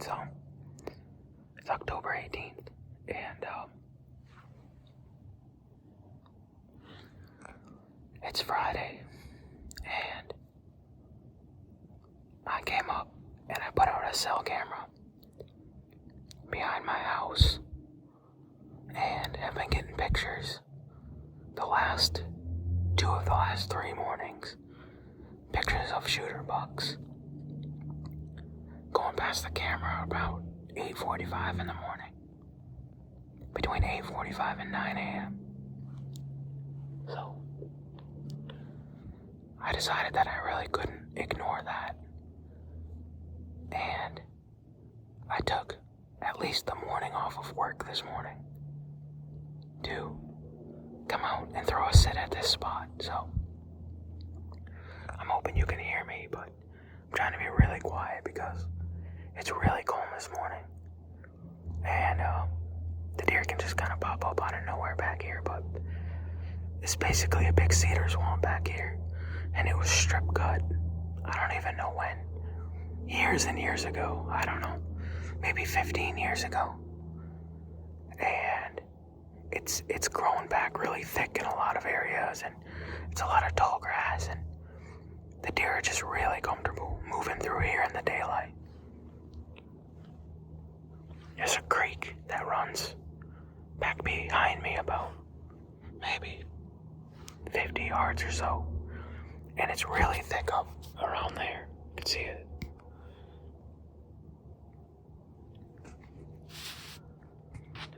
It's October 18th, and it's Friday, and I came up and I put out a cell camera behind my house and have been getting pictures two of the last 3 mornings. Pictures of shooter bucks going past the camera about 8:45 in the morning. Between 8:45 and 9 a.m. So I decided that I really couldn't ignore that. And I took at least the morning off of work this morning to come out and throw a sit at this spot. So I'm hoping you can hear me, but I'm trying to be really quiet because it's really calm this morning. And the deer can just kind of pop up out of nowhere back here, but it's basically a big cedar swamp back here. And it was strip cut. I don't even know when. Years and years ago. I don't know. Maybe 15 years ago. And it's grown back really thick in a lot of areas, and it's a lot of tall grass, and the deer are just really comfortable moving through here in the daylight. There's a creek that runs back behind me about maybe 50 yards or so, and it's really thick up around there. You can see it.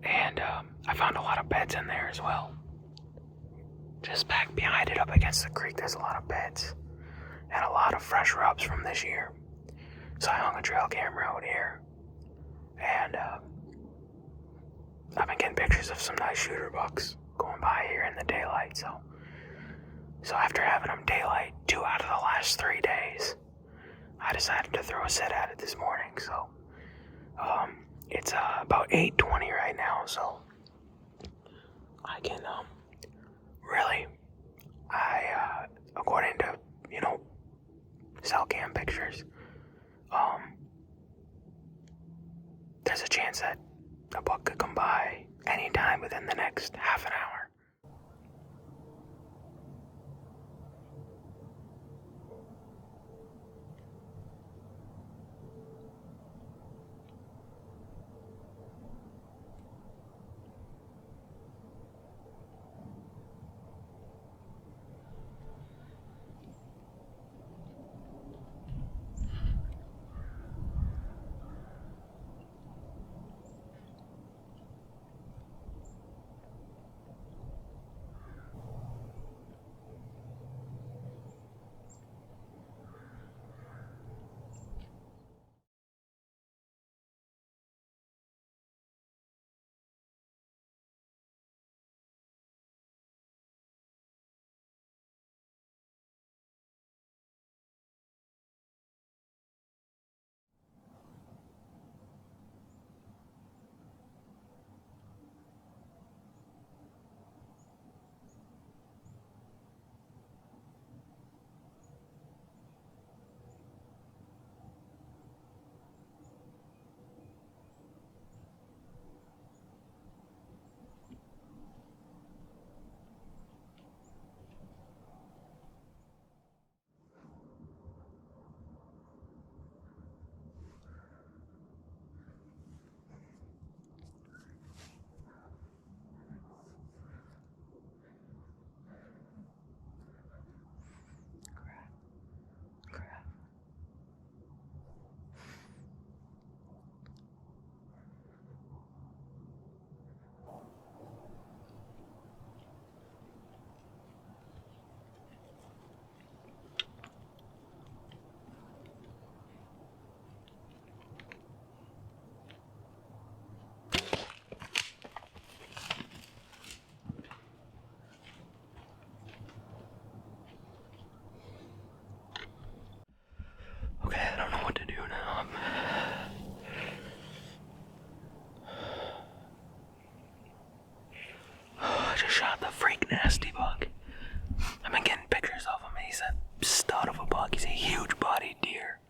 And I found a lot of beds in there as well. Just back behind it up against the creek, there's a lot of beds and a lot of fresh rubs from this year. So I hung a trail camera out here, and I've been getting pictures of some nice shooter bucks going by here in the daylight. So after having them daylight 2 out of the last 3 days, I decided to throw a sit at it this morning. So it's about 8:20 right now, so I can really, according to cell cam pictures, there's a chance that a buck could come by anytime within the next half an hour. Shot the freak nasty buck. I've been getting pictures of him. He's a stud of a buck. He's a huge bodied deer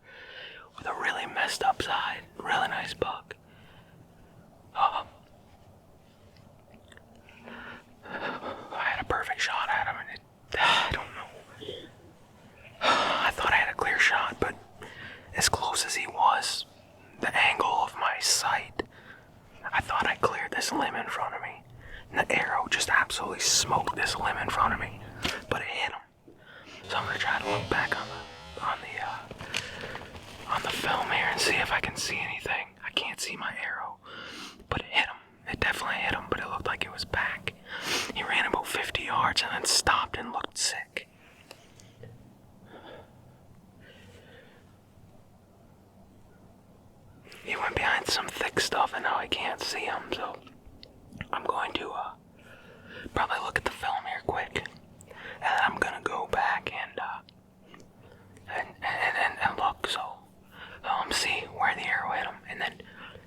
with a really messed up side, really nice see if I can see anything. I can't see my arrow, but it hit him. It definitely hit him, but it looked like it was back. He ran about 50 yards and then stopped and looked sick. He went behind some thick stuff and now I can't see him, so I'm going to probably look at the film here quick. And I'm gonna go back and look, so see where the arrow hit him and then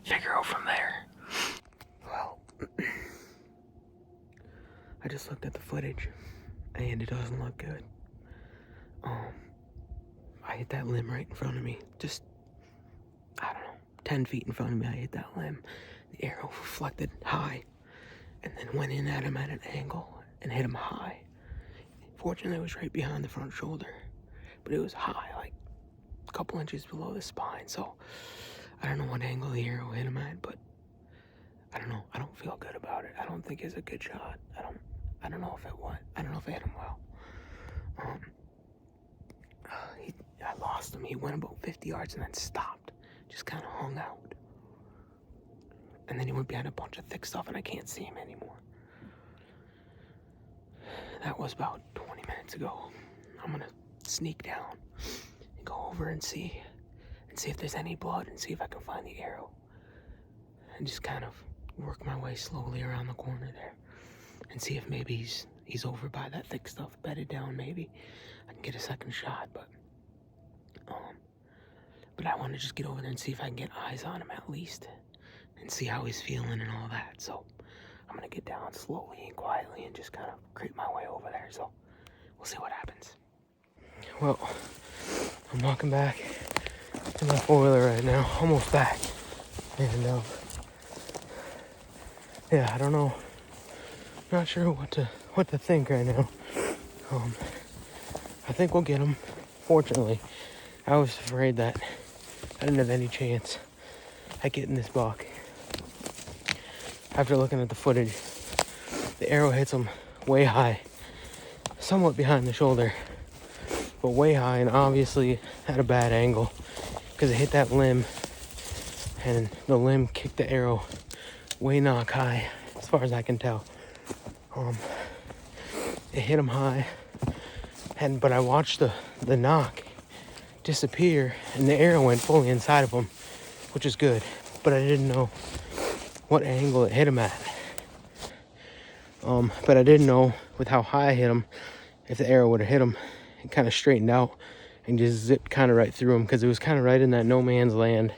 figure out from there. Well, I just looked at the footage and it doesn't look good. I hit that limb right in front of me, just, I don't know, 10 feet in front of me. I hit that limb. The arrow reflected high and then went in at him at an angle and hit him high. Fortunately, it was right behind the front shoulder, but it was high, like a couple inches below the spine. So I don't know what angle the arrow hit him at, but I don't know. I don't feel good about it. I don't think it's a good shot. I don't know if it was. I don't know if it hit him well. I lost him. He went about 50 yards and then stopped. Just kind of hung out. And then he went behind a bunch of thick stuff and I can't see him anymore. That was about 20 minutes ago. I'm gonna sneak down and go over and see if there's any blood and see if I can find the arrow. And just kind of work my way slowly around the corner there and see if maybe he's over by that thick stuff, bedded down maybe. I can get a second shot, but I want to just get over there and see if I can get eyes on him at least and see how he's feeling and all that. So I'm gonna get down slowly and quietly and just kind of creep my way over there. So we'll see what happens. Well, I'm walking back to my four-wheeler right now, almost back. And yeah, I don't know. Not sure what to think right now. I think we'll get him. Fortunately, I was afraid that I didn't have any chance at getting this buck. After looking at the footage, the arrow hits him way high, somewhat behind the shoulder, but way high, and obviously at a bad angle because it hit that limb, and the limb kicked the arrow way knock high, as far as I can tell. It hit him high, but I watched the knock disappear, and the arrow went fully inside of him, which is good, but I didn't know what angle it hit him at. But I didn't know with how high I hit him, if the arrow would have hit him, it kind of straightened out and just zipped kind of right through him, because it was kind of right in that no man's land,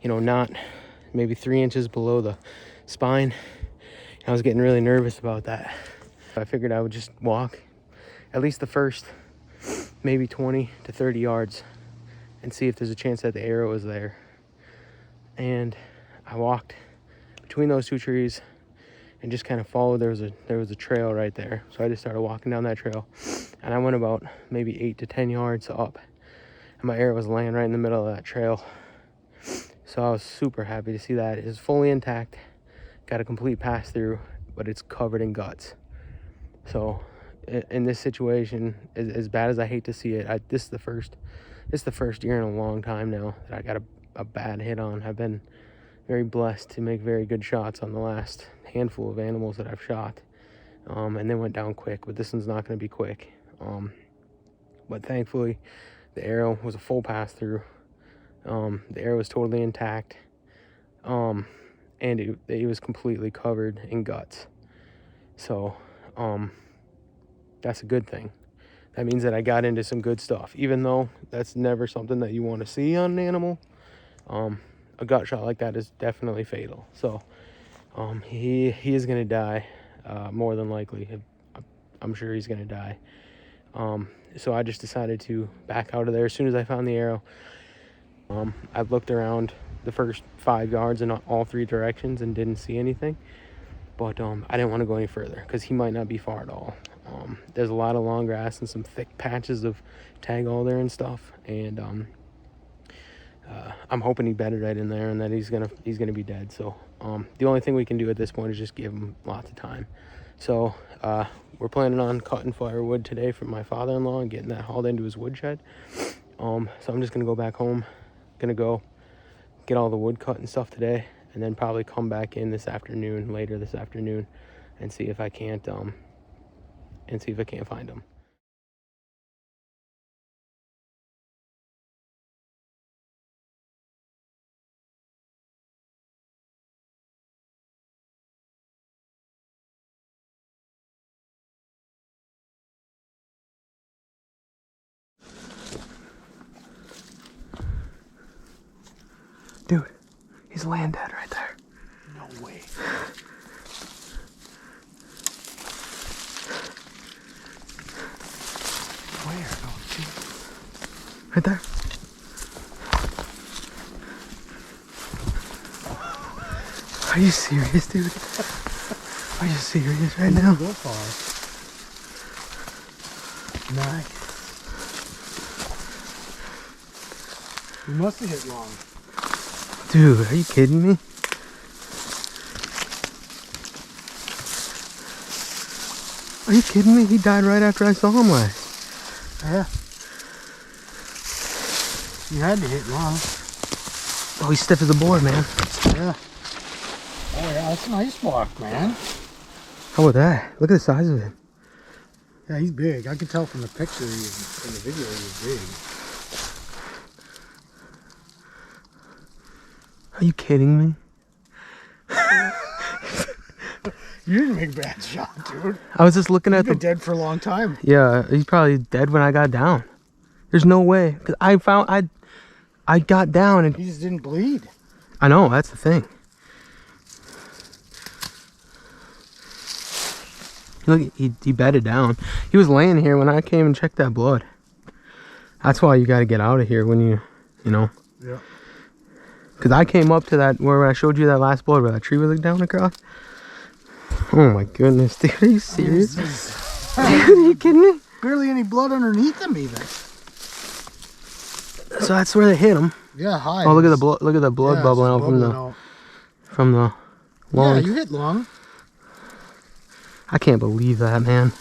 not maybe 3 inches below the spine. I was getting really nervous about that. I figured I would just walk at least the first maybe 20 to 30 yards and see if there's a chance that the arrow is there. And I walked between those two trees and just kind of followed. There was a trail right there, so I just started walking down that trail, and I went about maybe 8 to 10 yards up, and my arrow was laying right in the middle of that trail. So I was super happy to see that. It is fully intact, got a complete pass through, but it's covered in guts. So in this situation, as bad as I hate to see it, this is the first year in a long time now that I got a bad hit on. I've been very blessed to make very good shots on the last handful of animals that I've shot, and they went down quick, but this one's not going to be quick. But thankfully the arrow was a full pass through. The arrow was totally intact, and it was completely covered in guts. So that's a good thing. That means that I got into some good stuff, even though that's never something that you want to see on an animal. A gut shot like that is definitely fatal. So he is going to die, more than likely. I'm sure he's going to die. So I just decided to back out of there as soon as I found the arrow. I looked around the first 5 yards in all 3 directions and didn't see anything. But I didn't want to go any further because he might not be far at all. There's a lot of long grass and some thick patches of tag all there and stuff, and I'm hoping he bedded right in there and that he's gonna be dead. So the only thing we can do at this point is just give him lots of time. So we're planning on cutting firewood today from my father-in-law and getting that hauled into his woodshed. So I'm just gonna go back home, gonna go get all the wood cut and stuff today, and then probably come back in later this afternoon, and see if I can't find them. Dude, he's laying dead right there. No way. Where? Oh, geez. Right there. Are you serious, dude? Are you serious right now? Go far. Nice. We must have hit long. Dude, are you kidding me? Are you kidding me? He died right after I saw him last. Yeah. You had to hit long. Oh, he's stiff as a board, man. Yeah. Oh yeah, that's a nice walk, man. How about that? Look at the size of him. Yeah, he's big. I could tell from the picture, in the video, he was big. Are you kidding me? You didn't make a bad shot, dude. I was just looking at He's been dead for a long time. Yeah, he's probably dead when I got down. There's no way. Cause I got down and He just didn't bleed. I know, that's the thing. Look, he bedded down. He was laying here when I came and checked that blood. That's why you got to get out of here when you know. Yeah. Because I came up to that, where I showed you that last blood, where that tree was down across. Oh my goodness, dude, are you serious? Dude, are you kidding me? Barely any blood underneath him even. So that's where they hit him. Yeah, high. Oh, look at the blood! Look at the blood Yeah, bubbling it's out bubbling from the lungs. Yeah, you hit long. I can't believe that, man.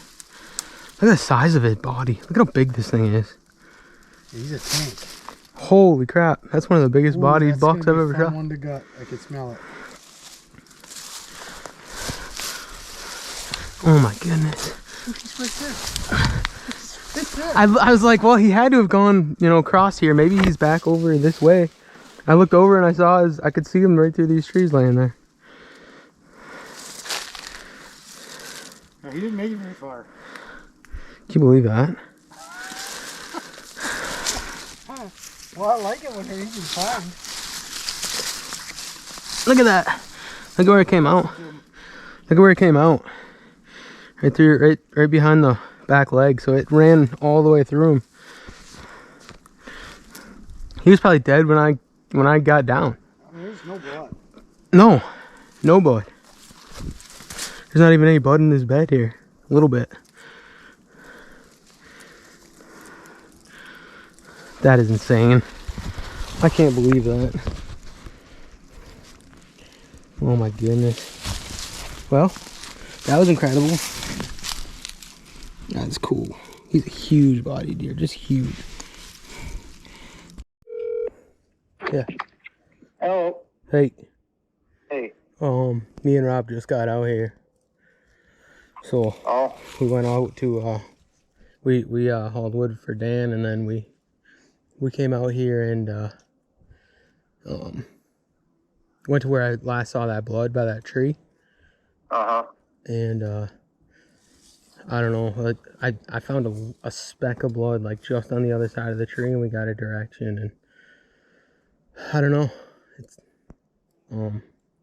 Look at the size of it, body. Look at how big this thing is. He's a tank. Holy crap! That's one of the biggest Ooh, body that's bucks gonna I've be ever a fun shot. one to gut. I can smell it. Oh my goodness! He's right there. He's right there. I was like, well, he had to have gone, across here. Maybe he's back over this way. I looked over and I saw I could see him right through these trees laying there. No, he didn't make it very far. Can you believe that? Well, I like it when they're easy to find. Look at that! Look at where it came out. Look at where it came out. Right through, right behind the back leg. So it ran all the way through him. He was probably dead when I got down. There's no blood. No blood. There's not even any blood in his bed here. A little bit. That is insane. I can't believe that. Oh my goodness. Well, that was incredible. That's cool. He's a huge body deer, just huge. Yeah. Hello. Hey. Hey. Me and Rob just got out here. So we went out to we hauled wood for Dan, and then we came out here and went to where I last saw that blood by that tree. And I don't know, I found a speck of blood like just on the other side of the tree, and we got a direction, and I don't know, it's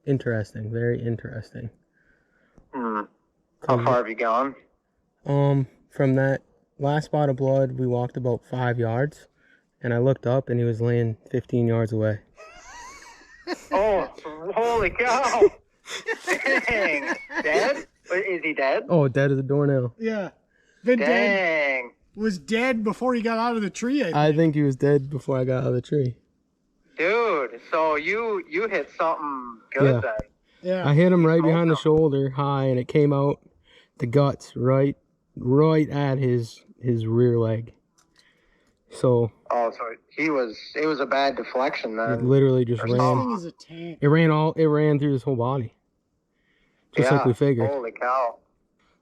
interesting, very interesting. How far have you gone? From that last spot of blood, we walked about 5 yards, and I looked up and he was laying 15 yards away. Oh, holy cow! Dang, dead? Is he dead? Oh, dead as a doornail. Yeah. Been dead. Dang. Was dead before he got out of the tree, I think he was dead before I got out of the tree. Dude, so you hit something good then. Yeah. I hit him right behind the shoulder, high, and it came out the guts right at his rear leg. So Oh, so it was a bad deflection it then. literally just Or This ran. thing is a tank. It ran through his whole body. Just like we figured. Holy cow.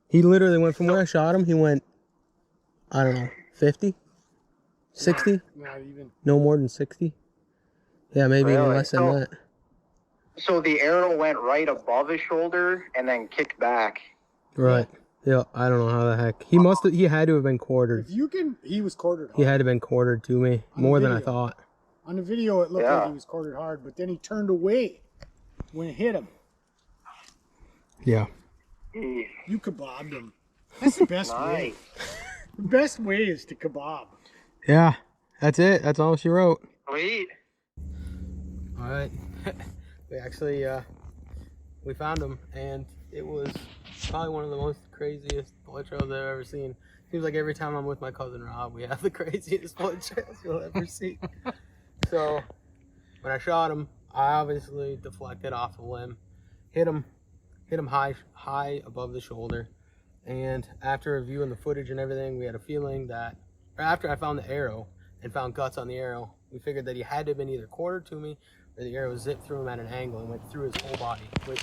He literally went from where I shot him, he went, I don't know, 50? 60? Not even. No more than 60? Yeah, maybe even Really? less than that. So the arrow went right above his shoulder and then kicked back. Right. Yeah, I don't know how the heck. He had to have been quartered. If you can, he was quartered hard. He had to have been quartered to me, more than I thought. On the video, it looked like he was quartered hard, but then he turned away when it hit him. Yeah. You kebabbed him. That's the best way. The best way is to kebab. Yeah, that's it. That's all she wrote. Sweet. All right. We actually, we found him, and it was probably one of the most craziest bullet trails I've ever seen. Seems like every time I'm with my cousin Rob, we have the craziest bullet trails you'll ever see. So, when I shot him, I obviously deflected off the limb, hit him high above the shoulder, and after reviewing the footage and everything, we had a feeling that, or after I found the arrow and found guts on the arrow, we figured that he had to have been either quartered to me or the arrow zipped through him at an angle and went through his whole body, which,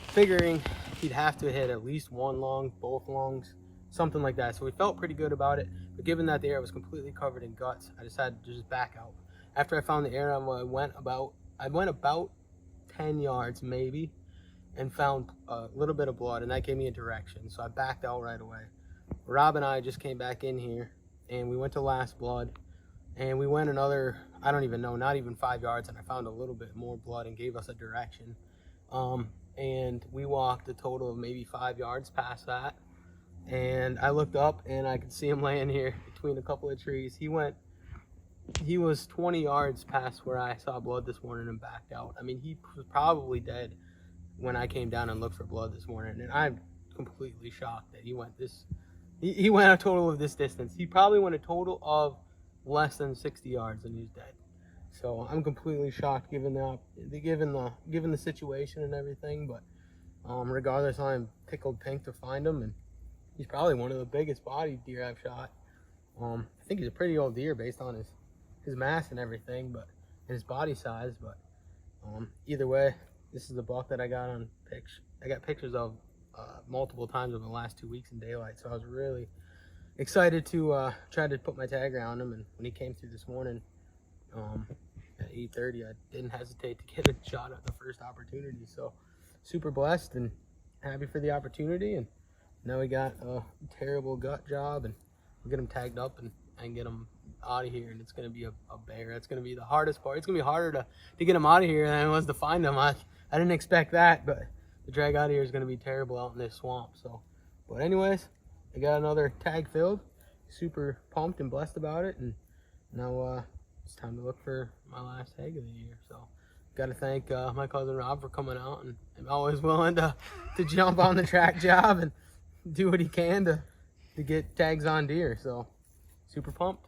figuring he'd have to hit at least one lung, both lungs, something like that. So we felt pretty good about it, but given that the arrow was completely covered in guts, I decided to just back out. After I found the arrow, I went about 10 yards maybe, and found a little bit of blood, and that gave me a direction, so I backed out right away. Rob and I just came back in here, and we went to last blood, and we went another, I don't even know, not even 5 yards, and I found a little bit more blood and gave us a direction. And we walked a total of maybe 5 yards past that, and I looked up, and I could see him laying here between a couple of trees. He was 20 yards past where I saw blood this morning and backed out. I mean, he was probably dead when I came down and looked for blood this morning, and I'm completely shocked that he went a total of this distance. He probably went a total of less than 60 yards and he's dead. So I'm completely shocked given the situation and everything, but regardless, I'm tickled pink to find him, and he's probably one of the biggest bodied deer I've shot. I think he's a pretty old deer based on his mass and everything, but and his body size, but either way, this is the buck that I got on I got pictures of multiple times over the last 2 weeks in daylight, so I was really excited to try to put my tag around him. And when he came through this morning at 8:30, I didn't hesitate to get a shot at the first opportunity. So super blessed and happy for the opportunity. And now we got a terrible gut job, and we'll get him tagged up and get him out of here. And it's going to be a bear. That's going to be the hardest part. It's going to be harder to get him out of here than it was to find him. I didn't expect that, but the drag out of here is going to be terrible out in this swamp. So, but anyways, I got another tag filled. Super pumped and blessed about it, and now it's time to look for my last tag of the year. So, got to thank my cousin Rob for coming out, and I'm always willing to jump on the track job and do what he can to get tags on deer. So, super pumped.